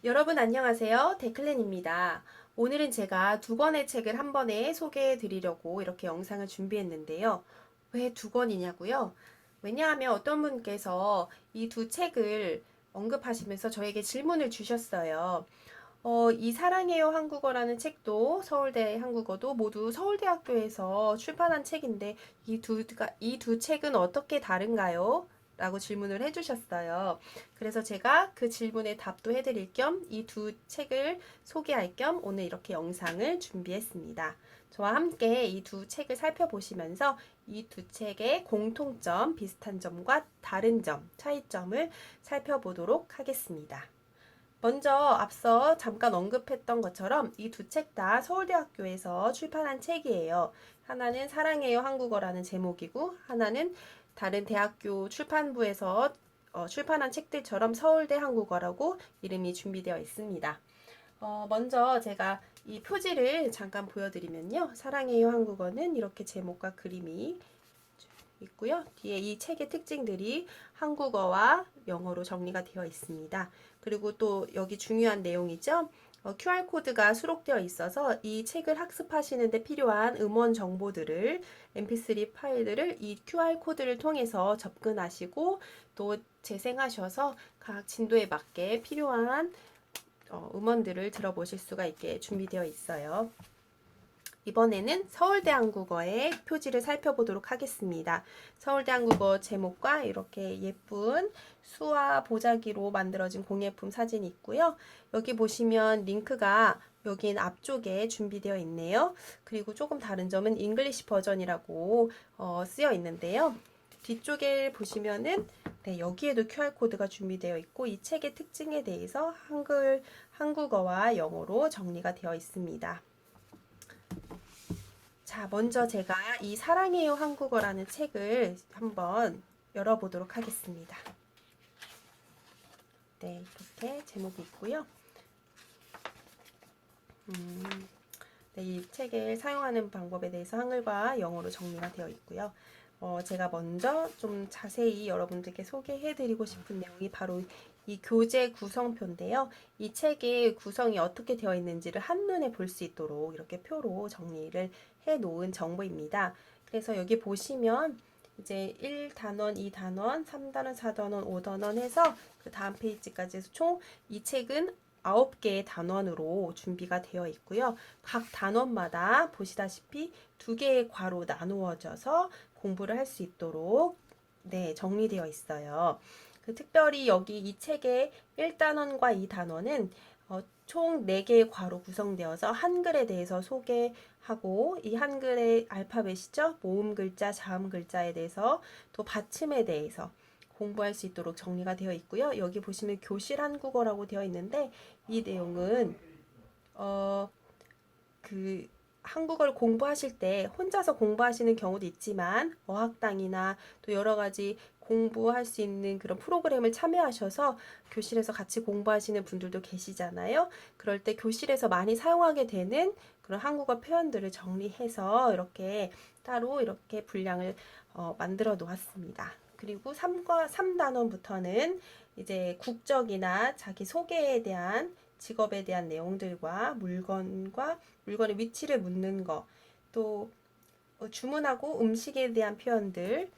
여러분 안녕하세요. 데클렌입니다. 오늘은 제가 두 권의 책을 한 번에 소개해 드리려고 이렇게 영상을 준비했는데요. 왜 두 권이냐고요? 왜냐하면 어떤 분께서 이 두 책을 언급하시면서 저에게 질문을 주셨어요. 이 사랑해요 한국어라는 책도 서울대 한국어도 모두 서울대학교에서 출판한 책인데 이 두 책은 어떻게 다른가요? 라고 질문을 해주셨어요. 그래서 제가 그 질문에 답도 해드릴 겸 이 두 책을 소개할 겸 오늘 이렇게 영상을 준비했습니다. 저와 함께 이 두 책을 살펴보시면서 이 두 책의 공통점, 비슷한 점과 다른 점, 차이점을 살펴보도록 하겠습니다. 먼저 앞서 잠깐 언급했던 것처럼 이 두 책 다 서울대학교에서 출판한 책이에요. 하나는 사랑해요 한국어라는 제목이고 하나는 다른 대학교 출판부에서 출판한 책들처럼 서울대 한국어라고 이름이 준비되어 있습니다. 먼저 제가 이 표지를 잠깐 보여드리면요. 사랑해요 한국어는 이렇게 제목과 그림이 있고요. 뒤에 이 책의 특징들이 한국어와 영어로 정리가 되어 있습니다. 그리고 또 여기 중요한 내용이죠. QR코드가 수록되어 있어서 이 책을 학습하시는데 필요한 음원 정보들을 MP3 파일들을 이 QR코드를 통해서 접근하시고 또 재생하셔서 각 진도에 맞게 필요한 음원들을 들어보실 수가 있게 준비되어 있어요. 이번에는 서울대 한국어의 표지를 살펴보도록 하겠습니다. 서울대 한국어 제목과 이렇게 예쁜 수와 보자기로 만들어진 공예품 사진이 있고요. 여기 보시면 링크가 여긴 앞쪽에 준비되어 있네요. 그리고 조금 다른 점은 잉글리시 버전이라고 쓰여 있는데요. 뒤쪽에 보시면은 네, 여기에도 QR코드가 준비되어 있고 이 책의 특징에 대해서 한국어와 영어로 정리가 되어 있습니다. 자, 먼저 제가 이 사랑해요 한국어라는 책을 한번 열어보도록 하겠습니다. 네, 이렇게 제목이 있고요. 네, 이 책을 사용하는 방법에 대해서 한글과 영어로 정리가 되어 있고요. 제가 먼저 좀 자세히 여러분들께 소개해드리고 싶은 내용이 바로 이 교재 구성표인데요. 이 책의 구성이 어떻게 되어 있는지를 한눈에 볼 수 있도록 이렇게 표로 정리를 해 놓은 정보입니다. 그래서 여기 보시면 이제 1단원, 2단원, 3단원, 4단원, 5단원 해서 그 다음 페이지까지 해서 총 이 책은 9개의 단원으로 준비가 되어 있고요. 각 단원마다 보시다시피 2개의 과로 나누어져서 공부를 할 수 있도록 네, 정리되어 있어요. 특별히 여기 이 책의 1단원과 2단원은 총 4개의 과로 구성되어서 한글에 대해서 소개하고 이 한글의 알파벳이죠. 모음 글자, 자음 글자에 대해서 또 받침에 대해서 공부할 수 있도록 정리가 되어 있고요. 여기 보시면 교실 한국어라고 되어 있는데 이 내용은 그 한국어를 공부하실 때 혼자서 공부하시는 경우도 있지만 어학당이나 또 여러 가지 공부할 수 있는 그런 프로그램을 참여하셔서 교실에서 같이 공부하시는 분들도 계시잖아요. 그럴 때 교실에서 많이 사용하게 되는 그런 한국어 표현들을 정리해서 이렇게 따로 이렇게 분량을 만들어 놓았습니다. 그리고 3단원부터는 이제 국적이나 자기 소개에 대한 직업에 대한 내용들과 물건의 위치를 묻는 거, 또 주문하고 음식에 대한 표현들,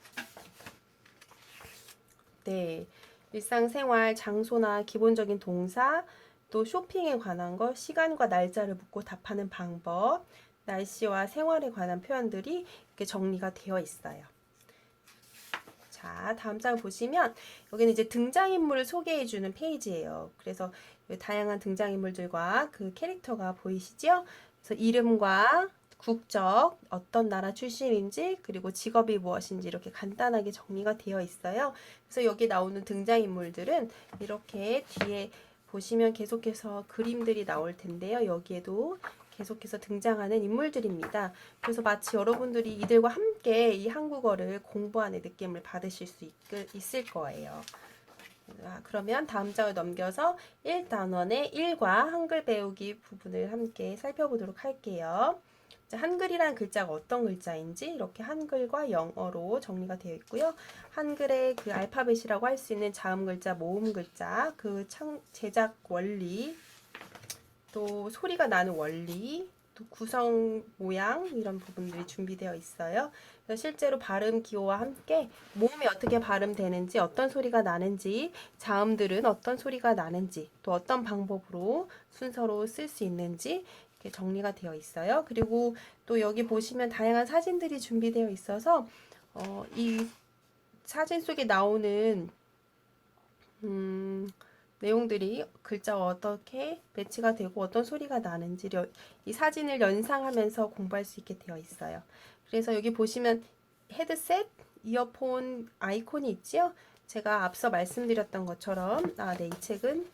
네, 일상생활, 장소나 기본적인 동사, 또 쇼핑에 관한 거, 시간과 날짜를 묻고 답하는 방법, 날씨와 생활에 관한 표현들이 이렇게 정리가 되어 있어요. 자, 다음 장 보시면 여기는 이제 등장인물을 소개해주는 페이지예요. 그래서 다양한 등장인물들과 그 캐릭터가 보이시죠? 그래서 이름과 국적, 어떤 나라 출신인지, 그리고 직업이 무엇인지 이렇게 간단하게 정리가 되어 있어요. 그래서 여기 나오는 등장인물들은 이렇게 뒤에 보시면 계속해서 그림들이 나올 텐데요. 여기에도 계속해서 등장하는 인물들입니다. 그래서 마치 여러분들이 이들과 함께 이 한국어를 공부하는 느낌을 받으실 수 있을 거예요. 그러면 다음 장을 넘겨서 1단원의 1과 한글 배우기 부분을 함께 살펴보도록 할게요. 자, 한글이란 글자가 어떤 글자인지 이렇게 한글과 영어로 정리가 되어 있고요. 한글의 그 알파벳이라고 할 수 있는 자음 글자, 모음 글자, 그 제작 원리, 또 소리가 나는 원리, 또 구성 모양 이런 부분들이 준비되어 있어요. 그래서 실제로 발음 기호와 함께 모음이 어떻게 발음되는지, 어떤 소리가 나는지, 자음들은 어떤 소리가 나는지, 또 어떤 방법으로 순서로 쓸 수 있는지 이렇게 정리가 되어 있어요. 그리고 또 여기 보시면 다양한 사진들이 준비되어 있어서 이 사진 속에 나오는 내용들이 글자와 어떻게 배치가 되고 어떤 소리가 나는지 이 사진을 연상하면서 공부할 수 있게 되어 있어요. 그래서 여기 보시면 헤드셋, 이어폰 아이콘이 있지요? 제가 앞서 말씀드렸던 것처럼 이 책은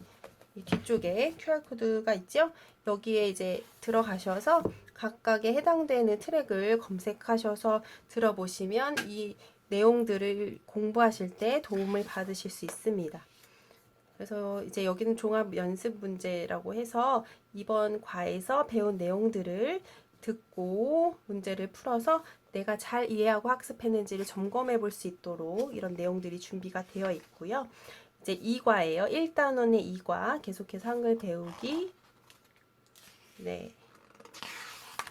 이 뒤쪽에 QR코드가 있죠? 여기에 이제 들어가셔서 각각에 해당되는 트랙을 검색하셔서 들어보시면 이 내용들을 공부하실 때 도움을 받으실 수 있습니다. 그래서 이제 여기는 종합 연습 문제라고 해서 이번 과에서 배운 내용들을 듣고 문제를 풀어서 내가 잘 이해하고 학습했는지를 점검해 볼 수 있도록 이런 내용들이 준비가 되어 있고요. 이제 2과예요. 1단원의 2과 계속해서 한글 배우기. 네.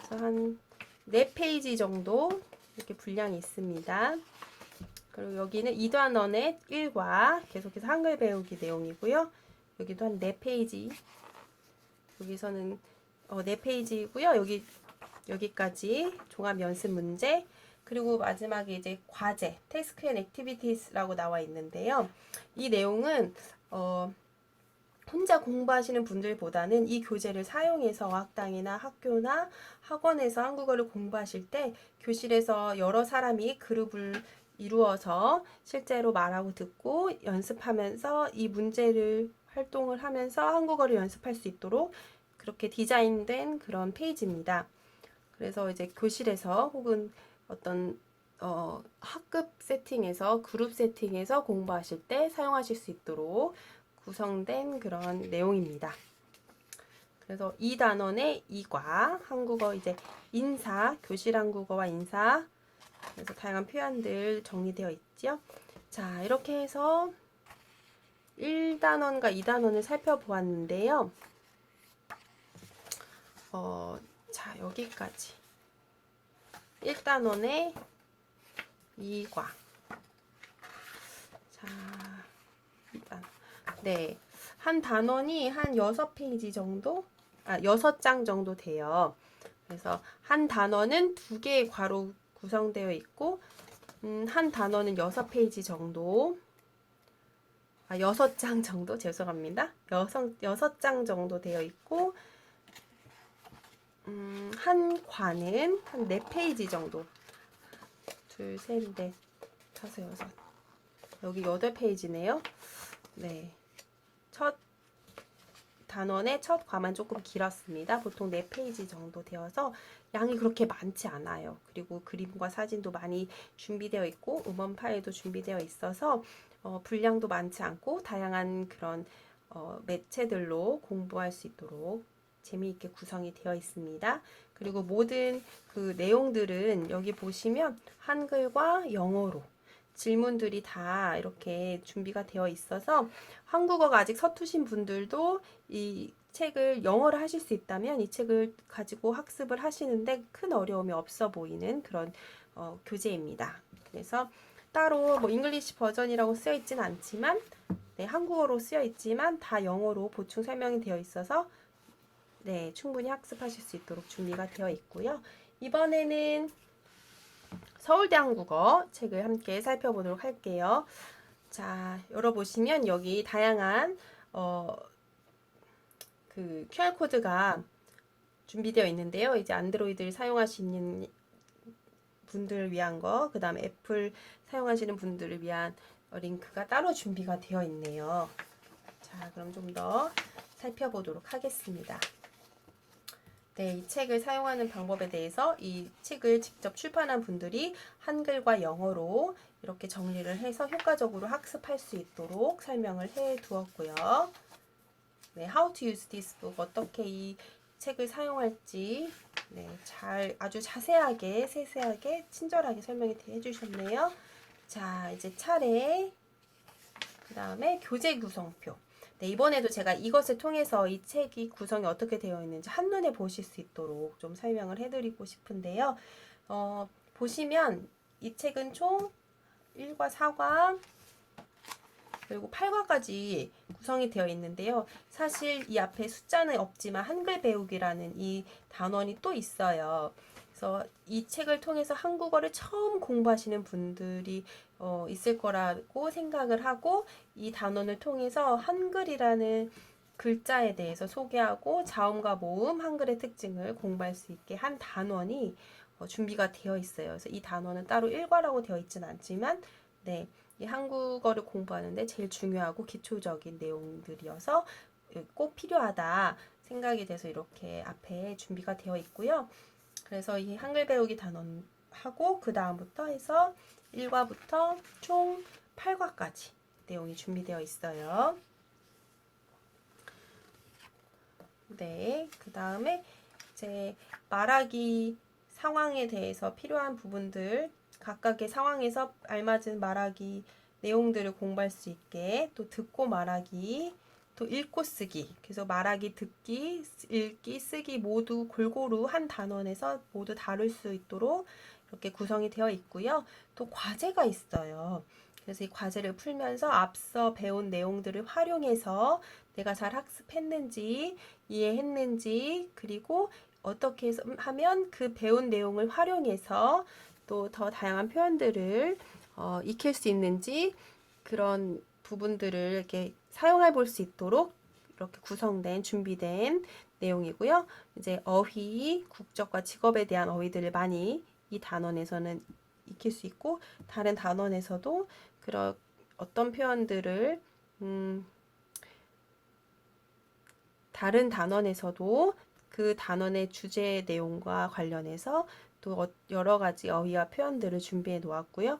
그래서 한 4페이지 정도 이렇게 분량이 있습니다. 그리고 여기는 2단원의 1과 계속해서 한글 배우기 내용이고요. 여기도 한 4페이지. 여기서는 4페이지고요. 여기까지 종합 연습 문제. 그리고 마지막에 이제 과제, 태스크 앤 액티비티스라고 나와 있는데요. 이 내용은 혼자 공부하시는 분들보다는 이 교재를 사용해서 어학당이나 학교나 학원에서 한국어를 공부하실 때 교실에서 여러 사람이 그룹을 이루어서 실제로 말하고 듣고 연습하면서 이 문제를 활동을 하면서 한국어를 연습할 수 있도록 그렇게 디자인된 그런 페이지입니다. 그래서 이제 교실에서 혹은 어떤 학급 세팅에서 그룹 세팅에서 공부하실 때 사용하실 수 있도록 구성된 그런 내용입니다. 그래서 2단원의 2과 한국어 이제 인사, 교실 한국어와 인사, 그래서 다양한 표현들 정리되어 있죠. 자, 이렇게 해서 1단원과 2단원을 살펴보았는데요. 자, 여기까지 1단원의 2과. 자, 일단 네. 한 단원이 한 6페이지 정도? 6장 정도 돼요. 그래서 한 단원은 2개의 괄호 구성되어 있고, 한 단원은 6페이지 정도. 6장 정도? 죄송합니다. 6장 정도 되어 있고, 한 과는 한 4페이지 정도. 둘, 셋, 넷, 다섯, 여섯. 여기 8페이지네요. 네. 첫 단원의 첫 과만 조금 길었습니다. 보통 4페이지 정도 되어서 양이 그렇게 많지 않아요. 그리고 그림과 사진도 많이 준비되어 있고 음원 파일도 준비되어 있어서 분량도 많지 않고 다양한 그런 매체들로 공부할 수 있도록 재미있게 구성이 되어 있습니다. 그리고 모든 그 내용들은 여기 보시면 한글과 영어로 질문들이 다 이렇게 준비가 되어 있어서 한국어가 아직 서투신 분들도 이 책을 영어로 하실 수 있다면 이 책을 가지고 학습을 하시는데 큰 어려움이 없어 보이는 그런 교재입니다. 그래서 따로 뭐 잉글리시 버전이라고 쓰여 있지는 않지만 네, 한국어로 쓰여 있지만 다 영어로 보충 설명이 되어 있어서 네, 충분히 학습하실 수 있도록 준비가 되어 있고요. 이번에는 서울대 한국어 책을 함께 살펴보도록 할게요. 자, 열어보시면 여기 다양한 그 QR코드가 준비되어 있는데요. 이제 안드로이드를 사용하시는 분들을 위한 거, 그 다음에 애플 사용하시는 분들을 위한 링크가 따로 준비가 되어 있네요. 자, 그럼 좀 더 살펴보도록 하겠습니다. 네, 이 책을 사용하는 방법에 대해서 이 책을 직접 출판한 분들이 한글과 영어로 이렇게 정리를 해서 효과적으로 학습할 수 있도록 설명을 해 두었고요. 네, How to use this book, 어떻게 이 책을 사용할지 네, 아주 자세하게, 세세하게, 친절하게 설명해 주셨네요. 자, 이제 차례. 그 다음에 교재 구성표. 네, 이번에도 제가 이것을 통해서 이 책이 구성이 어떻게 되어 있는지 한눈에 보실 수 있도록 좀 설명을 해드리고 싶은데요. 보시면 이 책은 총 1과 4과 그리고 8과까지 구성이 되어 있는데요. 사실 이 앞에 숫자는 없지만 한글 배우기라는 이 단원이 또 있어요. 그래서 이 책을 통해서 한국어를 처음 공부하시는 분들이 있을 거라고 생각을 하고 이 단원을 통해서 한글이라는 글자에 대해서 소개하고 자음과 모음, 한글의 특징을 공부할 수 있게 한 단원이 준비가 되어 있어요. 그래서 이 단원은 따로 일과라고 되어 있지는 않지만 네, 이 한국어를 공부하는데 제일 중요하고 기초적인 내용들이어서 꼭 필요하다 생각이 돼서 이렇게 앞에 준비가 되어 있고요. 그래서 이 한글 배우기 단원하고 그 다음부터 해서 1과부터 총 8과까지 내용이 준비되어 있어요. 네, 그 다음에 이제 말하기 상황에 대해서 필요한 부분들 각각의 상황에서 알맞은 말하기 내용들을 공부할 수 있게 또 듣고 말하기 또 읽고 쓰기 그래서 말하기 듣기 읽기 쓰기 모두 골고루 한 단원에서 모두 다룰 수 있도록 이렇게 구성이 되어 있고요. 또 과제가 있어요. 그래서 이 과제를 풀면서 앞서 배운 내용들을 활용해서 내가 잘 학습했는지 이해했는지 그리고 어떻게 하면 그 배운 내용을 활용해서 또 더 다양한 표현들을 익힐 수 있는지 그런 부분들을 이렇게 사용해 볼 수 있도록 이렇게 구성된 준비된 내용이고요. 이제 어휘, 국적과 직업에 대한 어휘들을 많이 이 단원에서는 익힐 수 있고 다른 단원에서도 그런 어떤 표현들을 다른 단원에서도 그 단원의 주제 내용과 관련해서 또 여러 가지 어휘와 표현들을 준비해 놓았고요.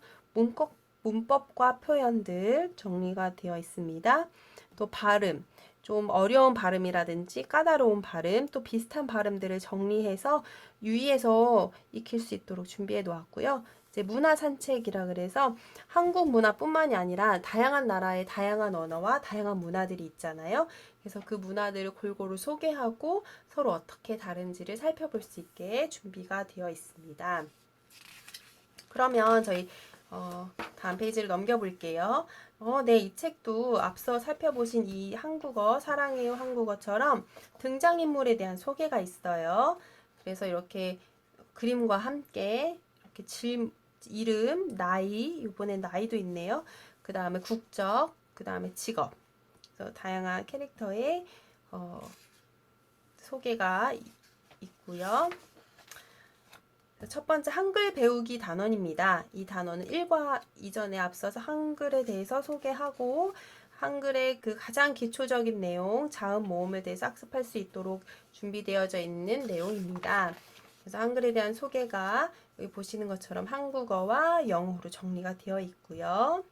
문법과 표현들 정리가 되어 있습니다. 또 발음, 좀 어려운 발음이라든지 까다로운 발음, 또 비슷한 발음들을 정리해서 유의해서 익힐 수 있도록 준비해 놓았고요. 이제 문화 산책이라 그래서 한국 문화뿐만이 아니라 다양한 나라의 다양한 언어와 다양한 문화들이 있잖아요. 그래서 그 문화들을 골고루 소개하고 서로 어떻게 다른지를 살펴볼 수 있게 준비가 되어 있습니다. 그러면 저희 다음 페이지를 넘겨볼게요. 네, 이 책도 앞서 살펴보신 이 한국어, 사랑해요 한국어처럼 등장인물에 대한 소개가 있어요. 그래서 이렇게 그림과 함께 이렇게 이름, 나이, 이번엔 나이도 있네요. 그 다음에 국적, 그 다음에 직업. 그래서 다양한 캐릭터의 소개가 있고요. 첫 번째 한글 배우기 단원입니다. 이 단원은 1과 이전에 앞서서 한글에 대해서 소개하고 한글의 그 가장 기초적인 내용, 자음 모음에 대해서 학습할 수 있도록 준비되어져 있는 내용입니다. 그래서 한글에 대한 소개가 여기 보시는 것처럼 한국어와 영어로 정리가 되어 있고요.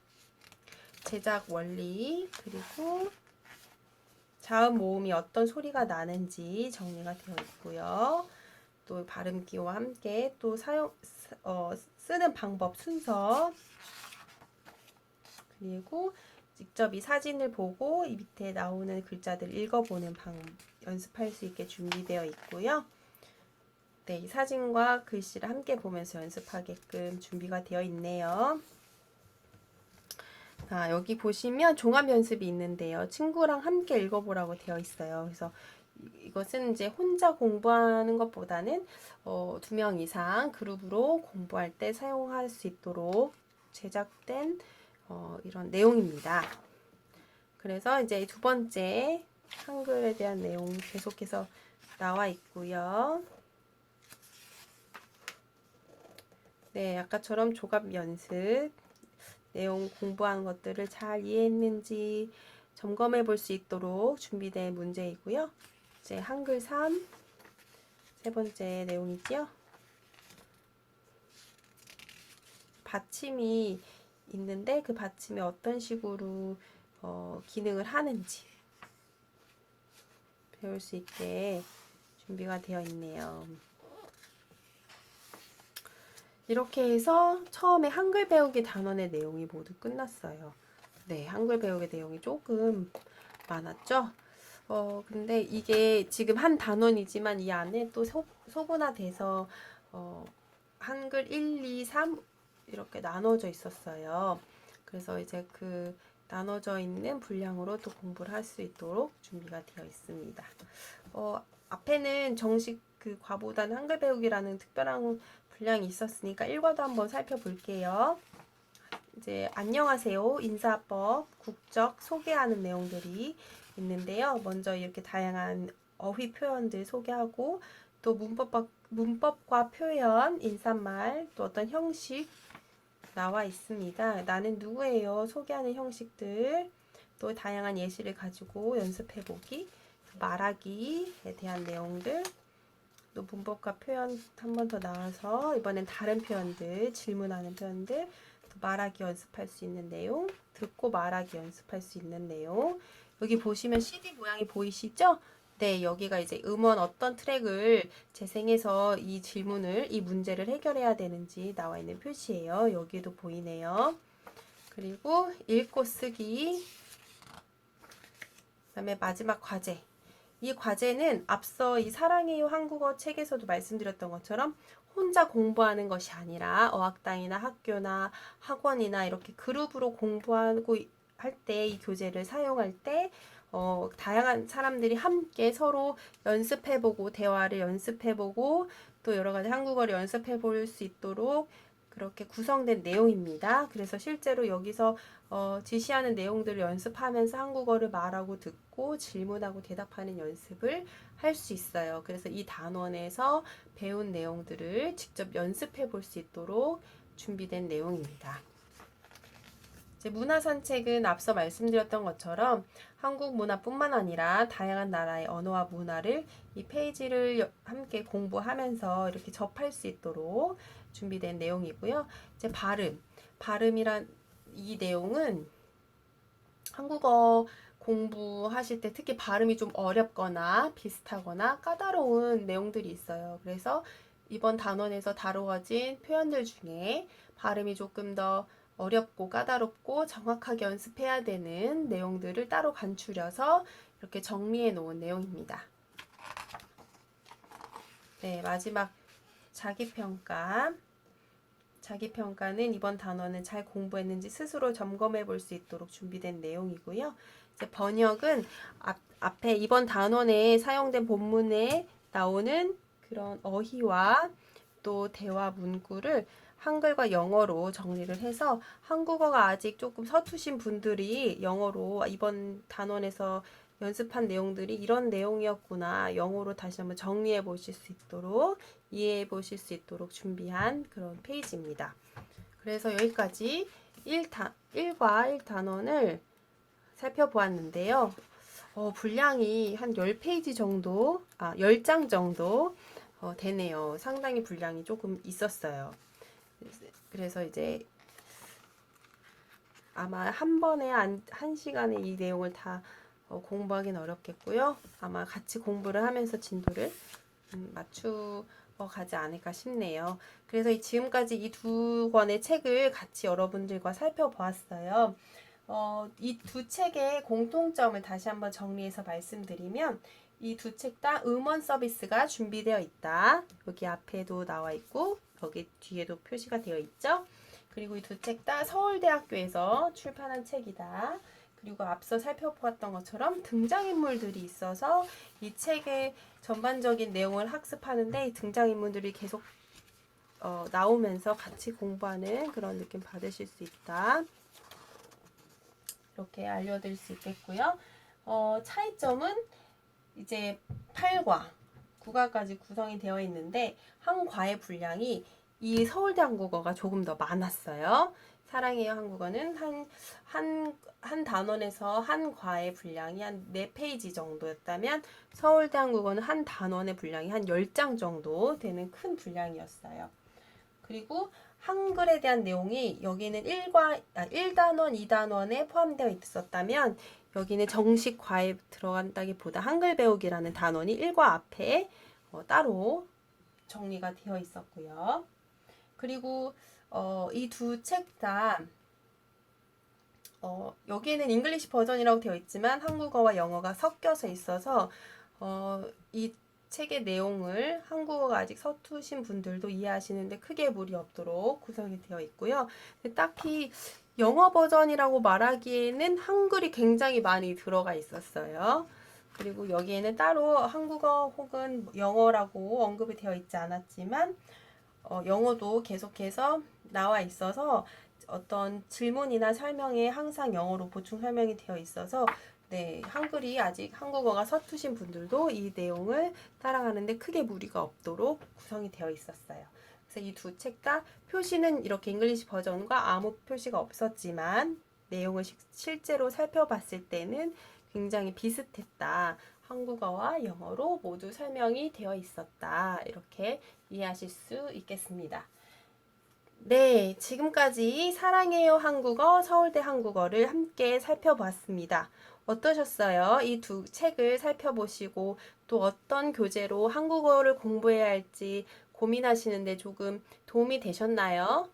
제작 원리 그리고 자음 모음이 어떤 소리가 나는지 정리가 되어 있고요. 또 발음 기호와 함께 또 쓰는 방법 순서 그리고 직접 이 사진을 보고 이 밑에 나오는 글자들 읽어보는 연습할 수 있게 준비되어 있고요. 네, 이 사진과 글씨를 함께 보면서 연습하게끔 준비가 되어 있네요. 자, 여기 보시면 종합 연습이 있는데요. 친구랑 함께 읽어보라고 되어 있어요. 그래서 이것은 이제 혼자 공부하는 것보다는 2명 이상 그룹으로 공부할 때 사용할 수 있도록 제작된 이런 내용입니다. 그래서 이제 두 번째 한글에 대한 내용 계속해서 나와 있고요. 네, 아까처럼 조갑 연습 내용 공부한 것들을 잘 이해했는지 점검해 볼 수 있도록 준비된 문제이고요. 이제 한글 3, 세 번째 내용이지요. 받침이 있는데 그 받침이 어떤 식으로 기능을 하는지 배울 수 있게 준비가 되어 있네요. 이렇게 해서 처음에 한글 배우기 단원의 내용이 모두 끝났어요. 네, 한글 배우기 내용이 조금 많았죠? 근데 이게 지금 한 단원이지만 이 안에 또 소분화돼서 한글 1, 2, 3 이렇게 나눠져 있었어요. 그래서 이제 그 나눠져 있는 분량으로 또 공부를 할 수 있도록 준비가 되어 있습니다. 앞에는 정식 그 과보단 한글 배우기라는 특별한 분량이 있었으니까 일과도 한번 살펴볼게요. 이제 안녕하세요, 인사법, 국적 소개하는 내용들이 있는데요. 먼저 이렇게 다양한 어휘 표현들 소개하고 또 문법과 표현, 인사말, 또 어떤 형식 나와 있습니다. 나는 누구예요? 소개하는 형식들, 또 다양한 예시를 가지고 연습해보기, 말하기에 대한 내용들, 또 문법과 표현 한 번 더 나와서 이번엔 다른 표현들, 질문하는 표현들, 또 말하기 연습할 수 있는 내용, 듣고 말하기 연습할 수 있는 내용. 여기 보시면 CD 모양이 보이시죠? 네, 여기가 이제 음원 어떤 트랙을 재생해서 이 질문을, 이 문제를 해결해야 되는지 나와 있는 표시예요. 여기도 보이네요. 그리고 읽고 쓰기, 그다음에 마지막 과제. 이 과제는 앞서 이 사랑해요 한국어 책에서도 말씀드렸던 것처럼 혼자 공부하는 것이 아니라 어학당이나 학교나 학원이나 이렇게 그룹으로 공부하고 할 때 이 교재를 사용할 때 다양한 사람들이 함께 서로 연습해보고 대화를 연습해보고 또 여러 가지 한국어를 연습해볼 수 있도록 그렇게 구성된 내용입니다. 그래서 실제로 여기서 지시하는 내용들을 연습하면서 한국어를 말하고 듣고 질문하고 대답하는 연습을 할 수 있어요. 그래서 이 단원에서 배운 내용들을 직접 연습해 볼 수 있도록 준비된 내용입니다. 이제 문화산책은 앞서 말씀드렸던 것처럼 한국 문화뿐만 아니라 다양한 나라의 언어와 문화를 이 페이지를 함께 공부하면서 이렇게 접할 수 있도록 준비된 내용이고요. 이제 발음이란 이 내용은 한국어 공부하실 때 특히 발음이 좀 어렵거나 비슷하거나 까다로운 내용들이 있어요. 그래서 이번 단원에서 다뤄진 표현들 중에 발음이 조금 더 어렵고 까다롭고 정확하게 연습해야 되는 내용들을 따로 간추려서 이렇게 정리해 놓은 내용입니다. 네, 마지막 자기평가. 자기평가는 이번 단원은 잘 공부했는지 스스로 점검해 볼 수 있도록 준비된 내용이고요. 이제 번역은 앞에 이번 단원에 사용된 본문에 나오는 그런 어휘와 또 대화 문구를 한글과 영어로 정리를 해서 한국어가 아직 조금 서투신 분들이 영어로 이번 단원에서 연습한 내용들이 이런 내용이었구나 영어로 다시 한번 정리해 보실 수 있도록 이해해 보실 수 있도록 준비한 그런 페이지입니다. 그래서 여기까지 1과 1단원을 살펴보았는데요. 분량이 한 10페이지 정도, 10장 정도 되네요. 상당히 분량이 조금 있었어요. 그래서 이제 아마 한 번에 한 시간에 이 내용을 다 공부하기는 어렵겠고요. 아마 같이 공부를 하면서 진도를 맞추어 가지 않을까 싶네요. 그래서 지금까지 이 두 권의 책을 같이 여러분들과 살펴보았어요. 이 두 책의 공통점을 다시 한번 정리해서 말씀드리면 이 두 책 다 음원 서비스가 준비되어 있다. 여기 앞에도 나와 있고 여기 뒤에도 표시가 되어 있죠. 그리고 이 두 책 다 서울대학교에서 출판한 책이다. 그리고 앞서 살펴보았던 것처럼 등장인물들이 있어서 이 책의 전반적인 내용을 학습하는데 등장인물들이 계속 나오면서 같이 공부하는 그런 느낌 받으실 수 있다. 이렇게 알려드릴 수 있겠고요. 차이점은 이제 8과 9과까지 구성이 되어 있는데 한 과의 분량이 이 서울대 한국어가 조금 더 많았어요. 사랑해요 한국어는 한 단원에서 한 과의 분량이 한 4페이지 정도였다면 서울대 한국어는 한 단원의 분량이 한 10장 정도 되는 큰 분량이었어요. 그리고 한글에 대한 내용이 여기는 1단원, 2단원에 포함되어 있었다면 여기는 정식 과에 들어간다기보다 한글 배우기라는 단원이 1과 앞에 따로 정리가 되어 있었고요. 그리고 이 두 책 다 여기에는 잉글리시 버전이라고 되어 있지만 한국어와 영어가 섞여서 있어서 이 책의 내용을 한국어가 아직 서투신 분들도 이해하시는데 크게 무리 없도록 구성이 되어 있고요. 딱히 영어 버전이라고 말하기에는 한글이 굉장히 많이 들어가 있었어요. 그리고 여기에는 따로 한국어 혹은 영어라고 언급이 되어 있지 않았지만 영어도 계속해서 나와 있어서 어떤 질문이나 설명에 항상 영어로 보충 설명이 되어 있어서 네, 한글이 아직 한국어가 서투신 분들도 이 내용을 따라가는데 크게 무리가 없도록 구성이 되어 있었어요. 그래서 이 두 책 다 표시는 이렇게 잉글리시 버전과 아무 표시가 없었지만 내용을 실제로 살펴봤을 때는 굉장히 비슷했다. 한국어와 영어로 모두 설명이 되어 있었다. 이렇게 이해하실 수 있겠습니다. 네, 지금까지 사랑해요 한국어, 서울대 한국어를 함께 살펴보았습니다. 어떠셨어요? 이 두 책을 살펴보시고 또 어떤 교재로 한국어를 공부해야 할지 고민하시는데 조금 도움이 되셨나요?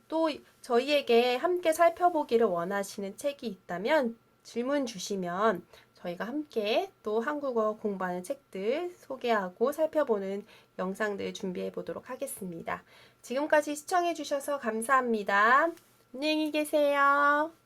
또 저희에게 함께 살펴보기를 원하시는 책이 있다면 질문 주시면 저희가 함께 또 한국어 공부하는 책들 소개하고 살펴보는 영상들 준비해 보도록 하겠습니다. 지금까지 시청해 주셔서 감사합니다. 안녕히 계세요.